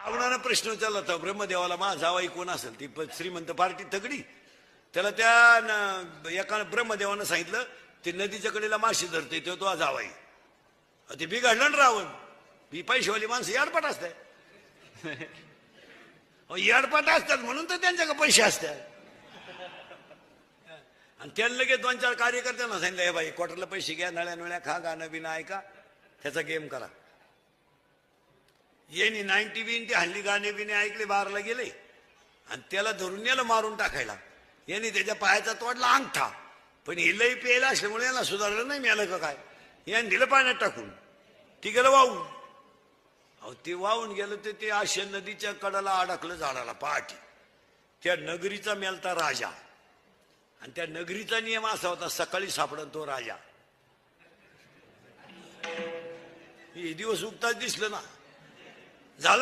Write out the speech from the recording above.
रावणानं प्रश्न विचारला होता ब्रह्मदेवाला मा जावाई कोण असेल ती श्रीमंत पार्टी तगडी. त्याला त्या एका ब्रह्मदेवानं सांगितलं ते नदीच्या कडेला माशी धरते तो जावाई. ते बिघडलं ना रावण. ही पैशावाली माणसं याडपाट असतात. याडपाट असतात म्हणून तर त्यांच्याकडे पैसे असतात. आणि त्यांना लगेच 2-4 कार्यकर्त्यांना सांगितलं हे बाई क्वार्टरला पैसे घ्या, नळ्या नळ्या खा, गाणं बिना ऐका, त्याचा गेम करा. येणी 90 बिन ते हल्ली गाणे बिने ऐकले, बारला गेले आणि त्याला धरून नेलं मारून टाकायला. यांनी त्याच्या पायाचा तोडला अंगठा. पण हे लई प्यायला असल्यामुळे याला सुधारलं नाही मिळालं का काय. याने दिलं पाण्यात टाकून, ती गेलं वाहून. अहो ते वाहून गेलं ते आशा नदीच्या कडाला अडकलं झाडाला पहाटे. त्या नगरीचा मेलता राजा. आणि त्या नगरीचा नियम असा होता सकाळी सापडन तो राजा. हे दिवस उगताच दिसलं ना. झालं